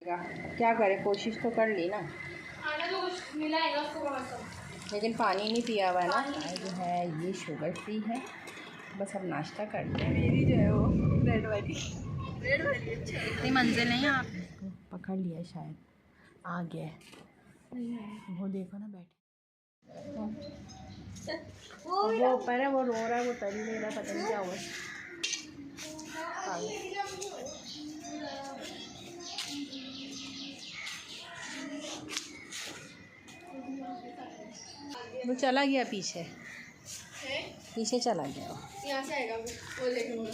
क्या करें, कोशिश तो कर ली ना, लेकिन पानी नहीं पिया हुआ है ना। जो है ये शुगर फ्री है, बस अब नाश्ता करते हैं। मेरी जो है वो ब्रेड वाली इतनी मंजिल नहीं है। आप पकड़ लिया शायद, आ गया है वो, देखो ना बैठे वो ऊपर है, वो रो रहा है, वो तरी नहीं रहा, पता नहीं क्या हुआ। वो चला गया पीछे चला गया वो। यहाँ से आएगा वो लेके होगा।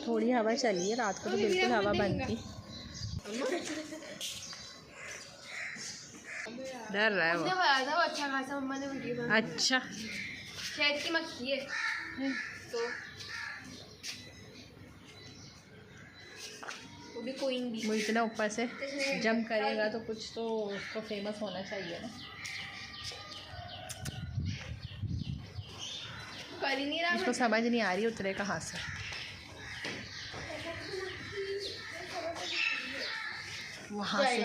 थोड़ी हवा चली है, रात को तो बिल्कुल हवा बंद थी। डर रहा है वो। अच्छा खासा मम्मा ने वीडियो बनाया। अच्छा, शहद की मक्खी है तो वो भी कोइन भी। वो इतना ऊपर से जंप करेगा तो कुछ तो उसको फेमस होना चाहिए ना। कर ही नहीं रहा, उसको समझ नहीं आ रही उतरे कहाँ से। वहाँ से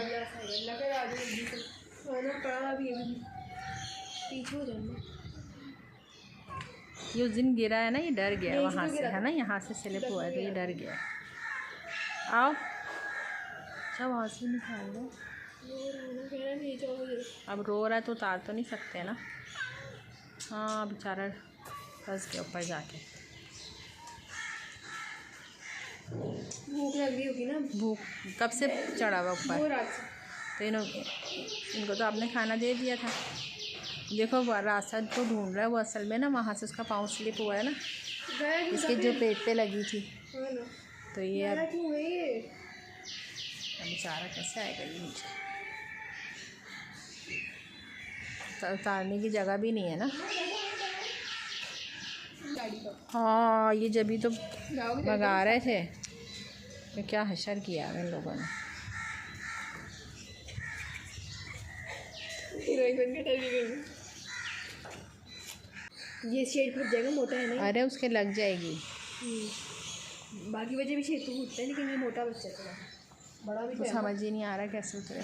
ये उस दिन गिरा है ना, ये डर गया वहाँ से, है ना, यहाँ से स्लिप हुआ है तो ये डर गया। आओ अच्छा, वहाँ से निकाल दो। अब रो रहा है तो उतार तो नहीं सकते ना। हाँ बेचारा फंस गया ऊपर जाके। भूख लग रही होगी ना। भूख कब से चढ़ा हुआ ऊपर, तो इनको तो आपने खाना दे दिया था। देखो वो रास्ता तो ढूंढ रहा है वो, असल में ना वहाँ से उसका पाँव स्लिप हुआ है ना, इसके जो पेट पे लगी थी। तो ये अब बेचारा कैसे आएगा ये नीचे, उतारने की जगह भी नहीं है ना। हाँ ये जब भी तो भगा रहे थे, तो क्या हशर किया इन लोगों ने। ये शेड फट जाएगा, मोटा है ना। अरे उसके लग जाएगी। बाकी बच्चे भी शेड तो उठते हैं, लेकिन ये मोटा बच्चा थोड़ा बड़ा भी तो समझ ही नहीं आ रहा कैसे उतरे।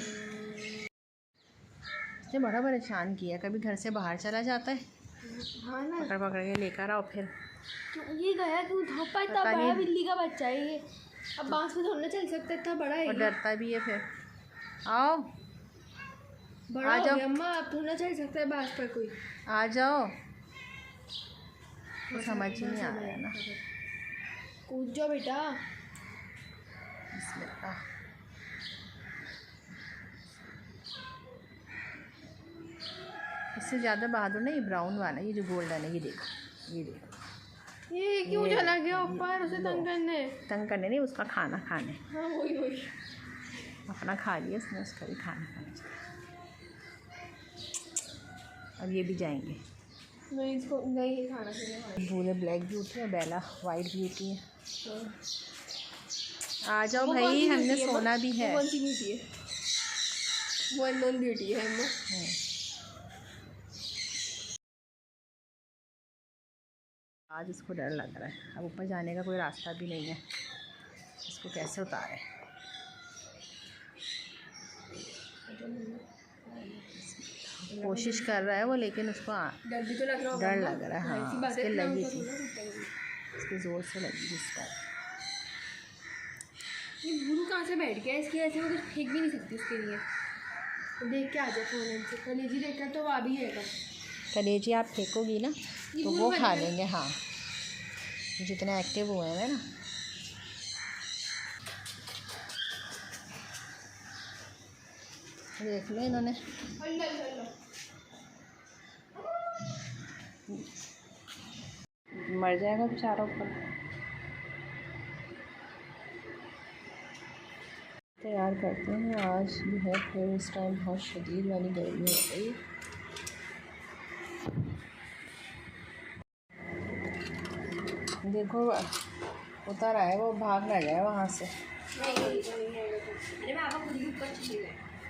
इसने बड़ा परेशान किया, कभी घर से बाहर चला जाता है। हाँ ना, पकड़ पकड़ के लेकर आओ फिर। ये गया क्यों धोपा, इतना बड़ा बिल्ली का बच्चा है ये। अब बांस पे थोड़ा चल सकता, इतना बड़ा है। और डरता भी है फिर। आओ बड़ा आ जाओ अम्मा, अब थोड़ा चल सकता है बांस पर कोई। आ जाओ, तो समझ ही नहीं आ रहा है ना। कूद जाओ बेटा। इससे ज़्यादा बहादुर ना ये ब्राउन वाला, ये जो गोल्डन है, ये देखो ये देखो। ये क्यों चला गया ऊपर उसे तंग करने नहीं, उसका खाना खाने। हाँ वही अपना खा लिया उसने, उसका भी खाना खाना चाहिए। अब ये भी जाएंगे। नहीं, इसको नहीं खाना चाहिए। भूले ब्लैक ब्यूटी है, बेला वाइट ब्यूटी है। आ जाओ भाई, हमने सोना भी है। कौन सी ब्यूटी है? वो अननोन ब्यूटी है अम्मा। आज इसको डर लग रहा है, अब ऊपर जाने का कोई रास्ता भी नहीं है, इसको कैसे उतारे। कोशिश कर रहा है वो, लेकिन उसको डर भी तो लग रहा डर लग रहा है। हाँ उसके लगी थी, इसके ज़ोर से लगी जिस पर। ये भूरू कहाँ से बैठ गया, इसकी ऐसे वो कुछ फेंक भी नहीं सकती उसके लिए। तो देख के आ जाए फोन से, कलेजी देखकर तो आ भी है। कलेजी आप फेंकोगी ना तो वो खा लेंगे। हाँ जितने एक्टिव हुए हैं ना। देख लो इन्होंने, मर जाएगा बेचारा ऊपर। तैयार करते हैं। आज जो है फिर इस टाइम बहुत शदीद वाली गर्मी हो गई। देखो उतर आए, वो भाग ना जाए वहाँ से।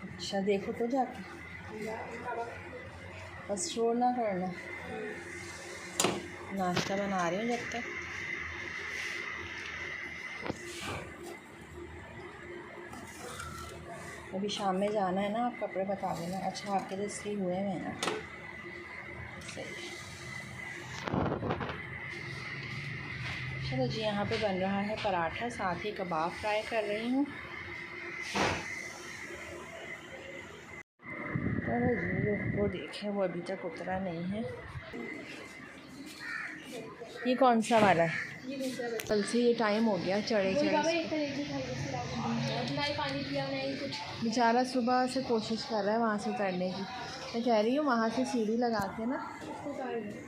अच्छा देखो तो जाके, बस शोर ना करना। नाश्ता बना रही हूँ जब तक। अभी शाम में जाना है ना, आप कपड़े बता देना। अच्छा आपके लिए सी हुए हैं ना, सही। चलो जी, यहाँ पे बन रहा है पराठा, साथ ही कबाब फ्राई कर रही हूँ। चलो जी, वो देखें, वो अभी तक उतरा नहीं है। ये कौन सा वाला है? कल से ये टाइम हो गया चढ़े बेचारा सुबह से कोशिश कर रहा है वहाँ से उतरने की। मैं कह रही हूँ वहाँ से सीढ़ी लगा के ना,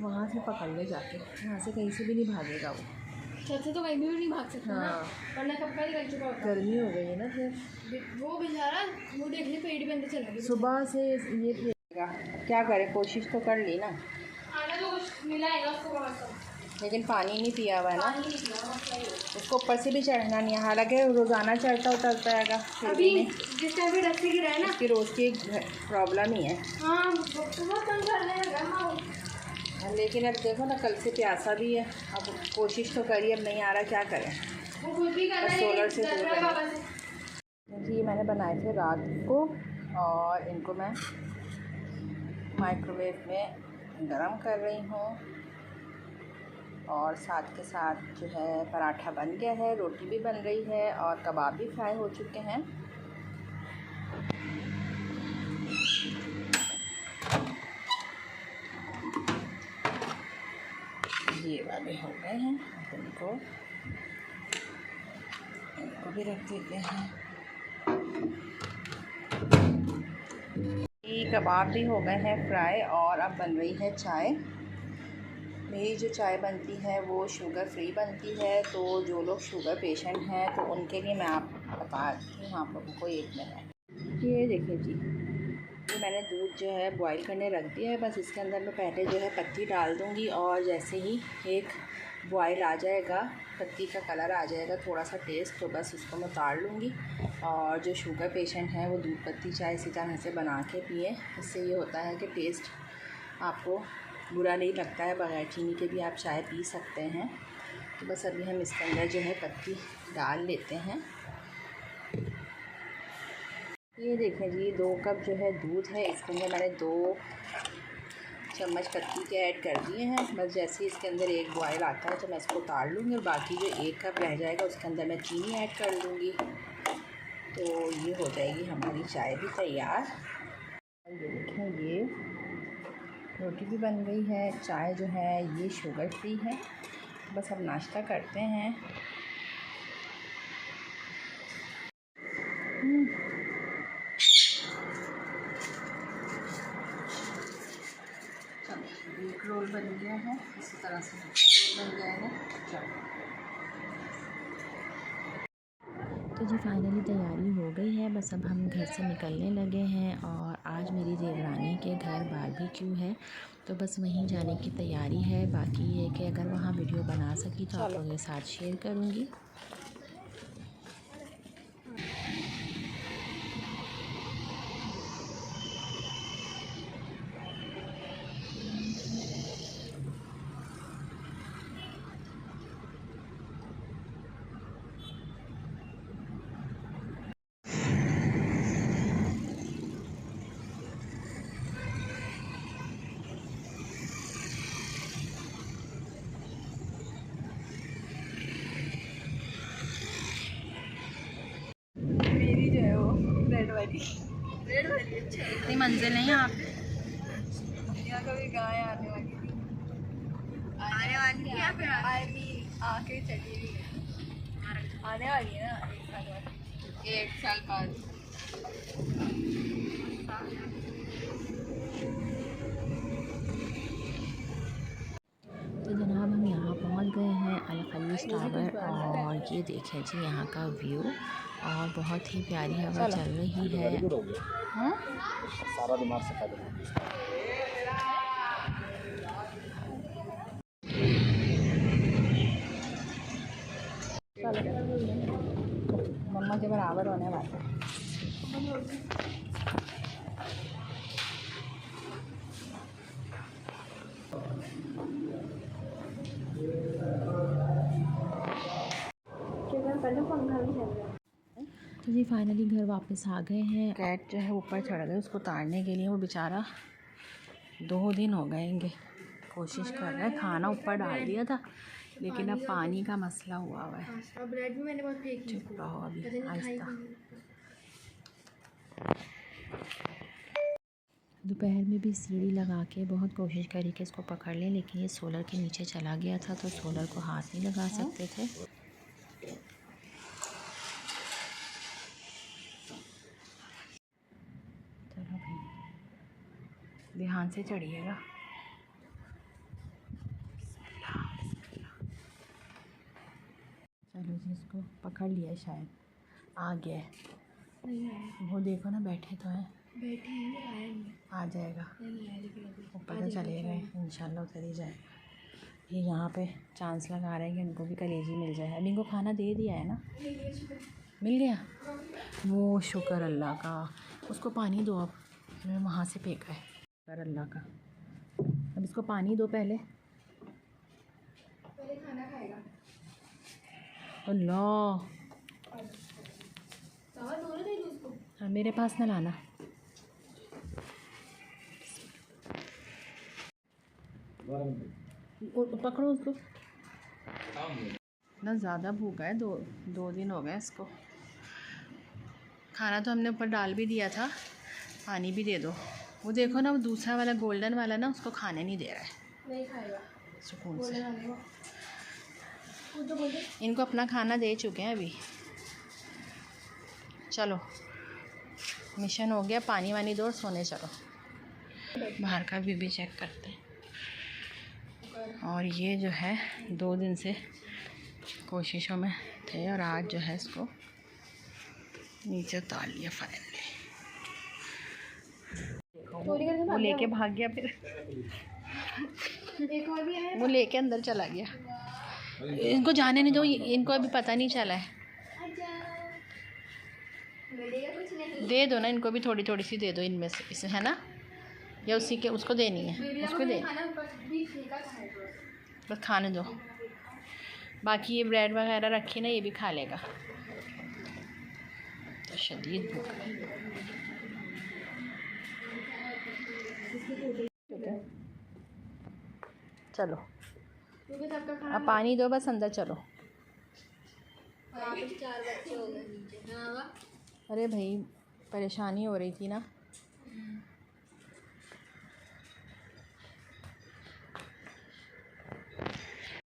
वहाँ से पकड़ ले जाके, वहाँ से कहीं से भी नहीं भागेगा वो। छत से तो कहीं भी नहीं भाग सकता ना, वरना कब का निकल चुका होता। गर्मी हो गई है ना, फिर वो बेचारा वो देखने पेड़ भी अंदर चला गया सुबह से। ये फिरेगा, क्या करे, कोशिश तो कर ली ना। खाना तो कुछ मिला है ना उसको, लेकिन पानी नहीं पिया हुआ है ना, उसको ऊपर से भी चढ़ना नहीं है। हालांकि रोज़ाना चढ़ता उतरता है। अभी जिस टाइम भी रस्ते गिरा है ना, उसकी रोज़ की प्रॉब्लम ही है। हाँ बहुत तंग कर रहा है। लेकिन अब देखो ना, कल से प्यासा भी है। अब कोशिश तो करिए, अब नहीं आ रहा, क्या करें। वो खुद भी कर रहा है, सोलर से डर रहा है बाबा से। ये मैंने बनाए थे रात को, और इनको मैं माइक्रोवेव में गरम कर रही हूँ। और साथ के साथ जो है पराठा बन गया है, रोटी भी बन रही है, और कबाब भी फ्राई हो चुके हैं। ये वाले हो गए हैं, इनको भी रख देते हैं। ये कबाब भी हो गए हैं फ्राई, और अब बन रही है चाय। मेरी जो चाय बनती है वो शुगर फ्री बनती है, तो जो लोग शुगर पेशेंट हैं तो उनके लिए मैं आप बताती हूँ आप लोगों को। एक मिनट, ये देखिए जी, ये मैंने दूध जो है बॉईल करने रख दिया है। बस इसके अंदर मैं पहले जो है पत्ती डाल दूँगी, और जैसे ही एक बॉईल आ जाएगा, पत्ती का कलर आ जाएगा, थोड़ा सा टेस्ट, तो बस इसको मैं उतार लूँगी। और जो शुगर पेशेंट हैं वो दूध पत्ती चाय इसी तरह से बना के पिए। इससे ये होता है कि टेस्ट आपको बुरा नहीं लगता है, बगैर चीनी के भी आप चाय पी सकते हैं। तो बस अभी हम इसके अंदर जो है पत्ती डाल लेते हैं। ये देखें जी, 2 कप जो है दूध है, इसके अंदर मैंने 2 चम्मच पत्ती के ऐड कर दिए हैं। बस जैसे ही इसके अंदर एक बॉयल आता है तो मैं इसको उतार लूँगी, और बाकी जो 1 कप रह जाएगा उसके अंदर मैं चीनी ऐड कर दूँगी। तो ये हो जाएगी हमारी चाय भी तैयार। ये देखें, ये रोटी भी बन गई है। चाय जो है ये शुगर फ्री है। बस अब नाश्ता करते हैं। चलो, एक रोल बन गया है, इसी तरह से दूसरा रोल बन जाएगा। चलो, तो जी फाइनली तैयारी हो गई है। बस अब हम घर से निकलने लगे हैं, और आज मेरी देवरानी के घर बारबेक्यू है, तो बस वहीं जाने की तैयारी है। बाकी ये कि अगर वहाँ वीडियो बना सकी तो आप लोगों के साथ शेयर करूँगी। मेरी जो है वो रेड वाली अच्छा है। इतनी मंजिल नहीं आप यहाँ कभी गाय आने वाली थी, या फिर आके चली हुई है, आने वाली है ना 1 साल बाद। 1 साल बाद तो जनाब हम यहाँ पहुँच गए हैं अल खलीज टावर, और ये देखें जी यहाँ का व्यू, और बहुत ही प्यारी हवा चल रही है। सारा दिमाग से खा मम्मा के बराबर होने वाला है। ऊपर ना पंखा भी चल रहा है। तो जी फाइनली घर वापस आ गए हैं। कैट जो है ऊपर चढ़ गए उसको ताड़ने के लिए। वो बेचारा 2 दिन हो गएंगे कोशिश कर रहा है। खाना ऊपर डाल दिया था लेकिन अब पानी का मसला हुआ है। और ब्रेड भी मैंने बहुत फेंकी। चुप रहो अभी पता नहीं खाई आहिस्ता। कि नहीं। दोपहर में भी सीढ़ी लगा के बहुत कोशिश करी कि इसको पकड़ लें, लेकिन ये सोलर के नीचे चला गया था तो सोलर को हाथ नहीं लगा सकते थे। चलो भाई ध्यान से चढ़िएगा। चलो जी इसको पकड़ लिया शायद आ गया है। नहीं आया। वो देखो ना बैठे तो हैं। बैठे हैं आया नहीं। आ जाएगा नहीं आया लेकिन अभी ऊपर तो चले गए इंशाल्लाह उतर ही जाएगा। ये यहाँ पे चांस लगा रहे हैं कि इनको भी कलेजी मिल जाए। अभी इनको खाना दे दिया है ना, मिल गया। वो शुक्र अल्लाह का। उसको पानी दो अब, मैंने वहाँ से फेंका है। शुक्र अल्लाह का। अब इसको पानी दो पहले। खाना खाएगा। अल्लाह दोनों दे दूँ उसको। हाँ, मेरे पास ना लाना। पकड़ो उसको ना। ज़्यादा भूखा है। दो दिन हो गए इसको। खाना तो हमने ऊपर डाल भी दिया था, पानी भी दे दो। वो देखो ना वो दूसरा वाला गोल्डन वाला ना उसको खाने नहीं दे रहा है नहीं खाएगा सुकून से। तो बोल दे। इनको अपना खाना दे चुके हैं अभी। चलो मिशन हो गया। पानी वानी दो और सोने चलो। बाहर का व्यू भी चेक करते हैं। और ये जो है 2 दिन से कोशिशों में थे और आज जो है इसको नीचे उतार लिया फाइनली। वो लेके भाग गया फिर। एक और भी है। वो लेके अंदर चला गया। इनको जाने नहीं दो, इनको अभी पता नहीं चला है। मिलेगा कुछ नहीं। दे दो ना इनको भी, थोड़ी थोड़ी सी दे दो इनमें से, इसे है ना, या उसी के उसको देनी है। उसको दे खाना भी फेंका खाएगा। बस खाने दो। बाकी ये ब्रेड वगैरह रखी ना, ये भी खा लेगा। तो शदीद भूख है। चलो क्योंकि सबका खाना अब पानी दो, बस अंदर चलो। 4 बच्चे हो गए नीचे। हाँ अरे भाई परेशानी हो रही थी ना।